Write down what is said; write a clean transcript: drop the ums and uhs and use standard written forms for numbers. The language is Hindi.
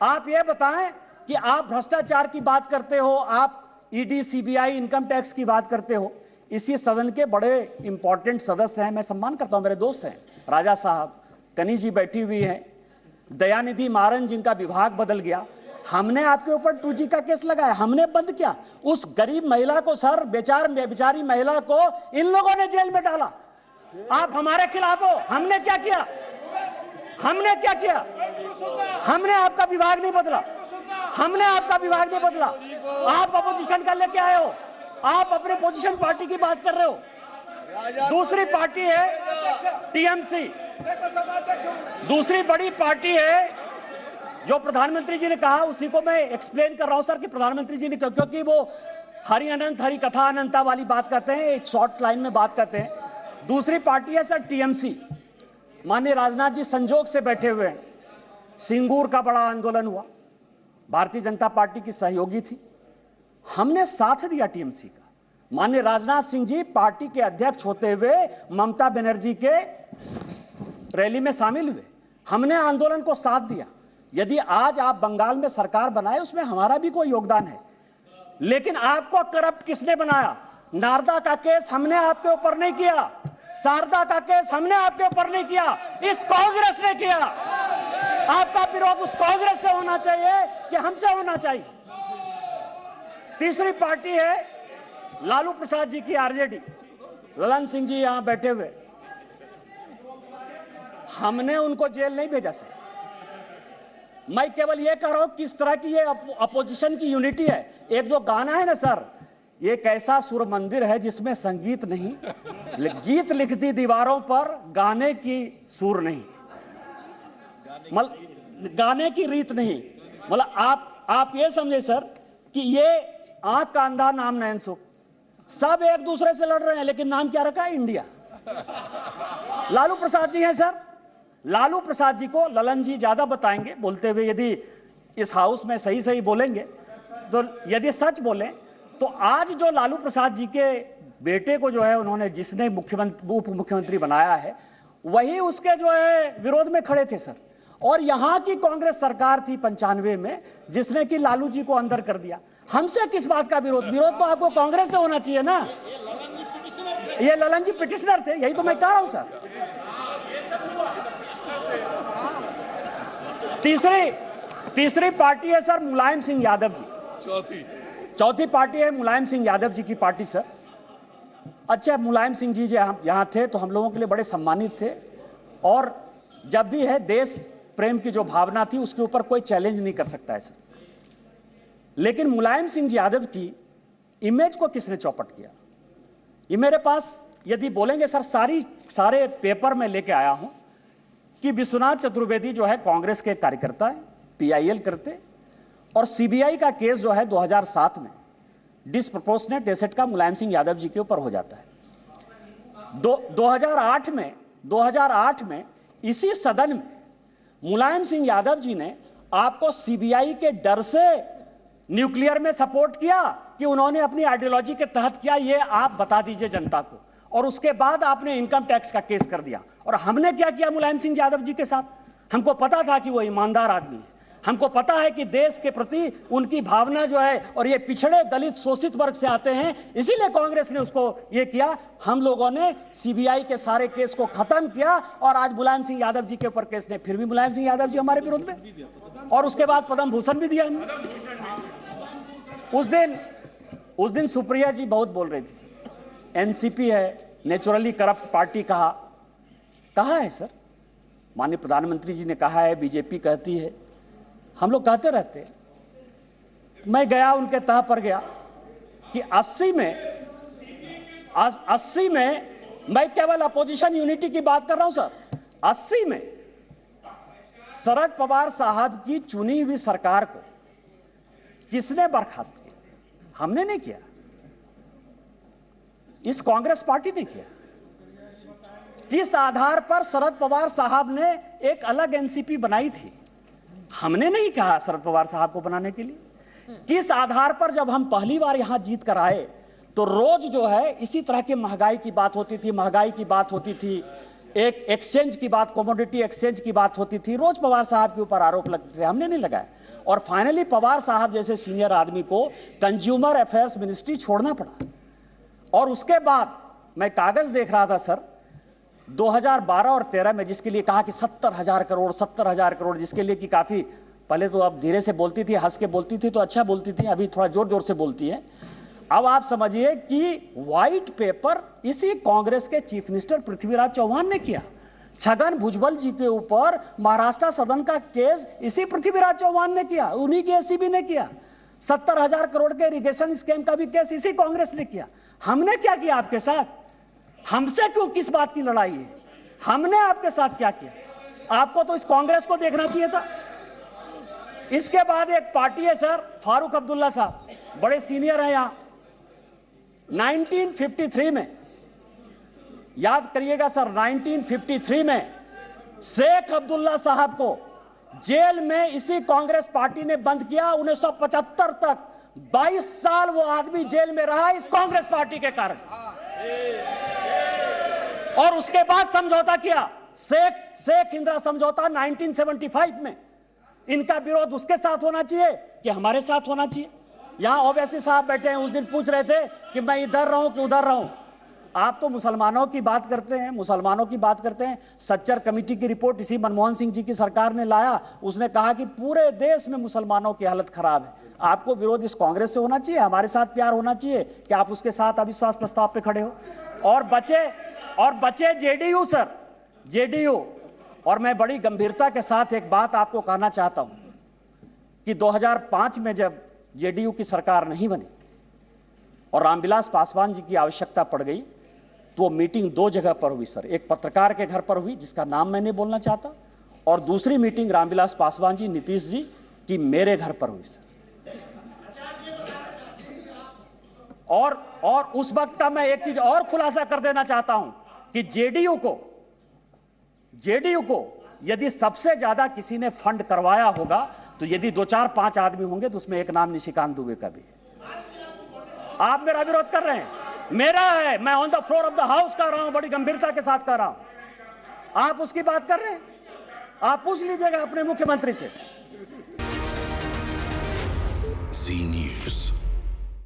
आप ये बताएं कि आप भ्रष्टाचार की बात करते हो, आप ईडी, सीबीआई, इनकम टैक्स की बात करते हो। इसी सदन के बड़े इंपॉर्टेंट सदस्य हैं, मैं सम्मान करता हूं, मेरे दोस्त हैं, राजा साहब, कनी जी बैठी हुई हैं, दयानिधि मारन जिनका विभाग बदल गया। हमने आपके ऊपर 2G का केस लगाया, हमने बंद किया। उस गरीब महिला को सर, बेचारी महिला को इन लोगों ने जेल में डाला। आप हमारे खिलाफ हो। हमने क्या किया? हमने क्या किया? हमने आपका विभाग नहीं बदला, हमने आपका विभाग नहीं बदला। आप अपोजिशन का लेके आए हो, आप अपने पोजीशन पार्टी की बात कर रहे हो। दूसरी पार्टी है टीएमसी, दूसरी बड़ी पार्टी है। जो प्रधानमंत्री जी ने कहा उसी को मैं एक्सप्लेन कर रहा हूं सर, कि प्रधानमंत्री जी ने, क्योंकि वो हरि अनंत, हरि कथा अनंता वाली बात करते हैं, एक शॉर्ट लाइन में बात करते हैं। दूसरी पार्टी है सर टीएमसी। माननीय राजनाथ जी संजोग से बैठे हुए हैं। सिंगूर का बड़ा आंदोलन हुआ, भारतीय जनता पार्टी की सहयोगी थी, हमने साथ दिया टीएमसी का। माननीय राजनाथ सिंह जी पार्टी के अध्यक्ष होते हुए ममता बनर्जी के रैली में शामिल हुए, हमने आंदोलन को साथ दिया। यदि आज आप बंगाल में सरकार बनाए, उसमें हमारा भी कोई योगदान है, लेकिन आपको करप्ट किसने बनाया? नारदा का केस हमने आपके ऊपर नहीं किया, शारदा का केस हमने आपके ऊपर नहीं किया, इस कांग्रेस ने किया। आपका विरोध उस कांग्रेस से होना चाहिए कि हमसे होना चाहिए? तीसरी पार्टी है लालू प्रसाद जी की आरजेडी, ललन सिंह जी यहां बैठे हुए। हमने उनको जेल नहीं भेजा सर, मैं केवल यह कह रहा हूं किस तरह की ये अपोजिशन की यूनिटी है। एक जो गाना है ना सर, एक ऐसा सुर मंदिर है जिसमें संगीत नहीं, गीत लिख दी दीवारों पर, गाने की सुर नहीं, गाने की रीत नहीं। मतलब आप ये समझे सर कि ये आंख का अंधा नाम नयन सुख, सब एक दूसरे से लड़ रहे हैं, लेकिन नाम क्या रखा है? इंडिया। लालू प्रसाद जी हैं सर, लालू प्रसाद जी को ललन जी ज्यादा बताएंगे बोलते हुए। यदि इस हाउस में सही सही बोलेंगे तो, यदि सच बोलें तो आज जो लालू प्रसाद जी के बेटे को जो है उन्होंने, जिसने उप मुख्यमंत्री बनाया है, वही उसके जो है विरोध में खड़े थे सर। और यहां की कांग्रेस सरकार थी 95 में, जिसने कि लालू जी को अंदर कर दिया। हमसे किस बात का विरोध? विरोध तो आपको कांग्रेस से होना चाहिए ना। ये ललन जी पिटिशनर थे, यही तो मैं कह रहा हूं सर। तीसरी पार्टी है सर मुलायम सिंह यादव जी। चौथी पार्टी है मुलायम सिंह यादव जी की पार्टी सर। अच्छा, मुलायम सिंह जी यहाँ थे तो हम लोगों के लिए बड़े सम्मानित थे, और जब भी है देश प्रेम की जो भावना थी उसके ऊपर कोई चैलेंज नहीं कर सकता है सर। लेकिन मुलायम सिंह यादव की इमेज को किसने चौपट किया? ये मेरे पास यदि बोलेंगे सर, सारे पेपर में लेके आया हूं कि विश्वनाथ चतुर्वेदी जो है कांग्रेस के कार्यकर्ता है, पीआईएल करते, और सीबीआई का केस जो है 2007 में डिसप्रोपोर्शनेट एसेट का मुलायम सिंह यादव जी के ऊपर हो जाता है। 2008 में इसी सदन में मुलायम सिंह यादव जी ने आपको सीबीआई के डर से न्यूक्लियर में सपोर्ट किया कि उन्होंने अपनी आइडियोलॉजी के तहत किया, ये आप बता दीजिए जनता को। और उसके बाद आपने इनकम टैक्स का केस कर दिया। और हमने क्या किया मुलायम सिंह यादव जी के साथ? हमको पता था कि वो ईमानदार आदमी है, हमको पता है कि देश के प्रति उनकी भावना जो है, और ये पिछड़े दलित शोषित वर्ग से आते हैं, इसीलिए कांग्रेस ने उसको ये किया। हम लोगों ने सीबीआई के सारे केस को खत्म किया, और आज मुलायम सिंह यादव जी के ऊपर केस ने, फिर भी मुलायम सिंह यादव जी हमारे विरोध में, और उसके बाद पद्म भूषण भी दिया हमने। उस दिन सुप्रिया जी बहुत बोल रही थी, एनसीपी है नेचुरली करप्ट पार्टी, कहा है सर? माननीय प्रधानमंत्री जी ने कहा है, बीजेपी कहती है, हम लोग कहते रहते। मैं गया उनके तह पर गया कि 80 में मैं केवल अपोजिशन यूनिटी की बात कर रहा हूं सर। 80 में शरद पवार साहब की चुनी हुई सरकार को किसने बर्खास्त किया? हमने नहीं किया, इस कांग्रेस पार्टी ने किया। किस आधार पर शरद पवार साहब ने एक अलग एनसीपी बनाई थी? हमने नहीं कहा शरद पवार साहब को बनाने के लिए। किस आधार पर जब हम पहली बार यहां जीत कर आए तो रोज जो है इसी तरह की महंगाई की बात होती थी, एक एक्सचेंज की बात, कमोडिटी एक्सचेंज की बात होती थी, रोज पवार साहब के ऊपर आरोप लगते थे, हमने नहीं लगाया। और फाइनली पवार साहब जैसे सीनियर आदमी को कंज्यूमर अफेयर्स मिनिस्ट्री छोड़ना पड़ा। और उसके बाद मैं कागज देख रहा था सर, 2012 और 13 में जिसके लिए कहा कि 70,000 करोड़, जिसके लिए कि काफी, पहले तो अब धीरे से बोलती थी, हंस के बोलती थी तो अच्छा बोलती थी, अभी थोड़ा जोर जोर से बोलती है। अब आप समझिए कि व्हाइट पेपर इसी कांग्रेस के चीफ मिनिस्टर पृथ्वीराज चौहान ने किया। छगन भुजबल जी के ऊपर महाराष्ट्र सदन का केस इसी पृथ्वीराज चौहान ने किया, उन्हीं के एसीबी ने किया। 70,000 करोड़ के इरिगेशन स्कैम का भी केस इसी कांग्रेस ने किया। हमने क्या किया आपके साथ? हमसे क्यों, किस बात की लड़ाई है? हमने आपके साथ क्या किया? आपको तो इस कांग्रेस को देखना चाहिए था। इसके बाद एक पार्टी है सर, फारूक अब्दुल्ला साहब, बड़े सीनियर हैं यहां। 1953 में, याद करिएगा सर, 1953 में शेख अब्दुल्ला साहब को जेल में इसी कांग्रेस पार्टी ने बंद किया। 1975 तक 22 साल वो आदमी जेल में रहा इस कांग्रेस पार्टी के कारण। और उसके बाद समझौता किया, शेख इंदिरा समझौता 1975 में। इनका विरोध उसके साथ होना चाहिए कि हमारे साथ होना चाहिए? यहां ओवैसी साहब बैठे हैं, उस दिन पूछ रहे थे कि मैं इधर रहूं कि उधर रहूं। आप तो मुसलमानों की बात करते हैं, सच्चर कमेटी की रिपोर्ट इसी मनमोहन सिंह जी की सरकार ने लाया। उसने कहा कि पूरे देश में मुसलमानों की हालत खराब है। आपको विरोध इस कांग्रेस से होना चाहिए, हमारे साथ प्यार होना चाहिए कि आप उसके साथ अविश्वास प्रस्ताव पे खड़े हो। और बचे जेडीयू सर, जेडीयू। और मैं बड़ी गंभीरता के साथ एक बात आपको कहना चाहता हूं कि 2005 में जब जेडीयू की सरकार नहीं बनी और रामविलास पासवान जी की आवश्यकता पड़ गई, तो वो मीटिंग दो जगह पर हुई सर। एक पत्रकार के घर पर हुई जिसका नाम मैं नहीं बोलना चाहता, और दूसरी मीटिंग रामविलास पासवान जी, नीतीश जी की मेरे घर पर हुई सर। और उस वक्त का मैं एक चीज और खुलासा कर देना चाहता हूं कि जेडीयू को यदि सबसे ज्यादा किसी ने फंड करवाया होगा, तो यदि 2, 4, 5 आदमी होंगे तो उसमें एक नाम निशिकांत दुबे का भी है। आप मेरा विरोध कर रहे हैं, मेरा है, मैं on the floor of the house कर रहा हूं, बड़ी गंभीरता के साथ कर रहा हूं। आप उसकी बात कर रहे हैं? आप पूछ लीजिएगा अपने मुख्यमंत्री से।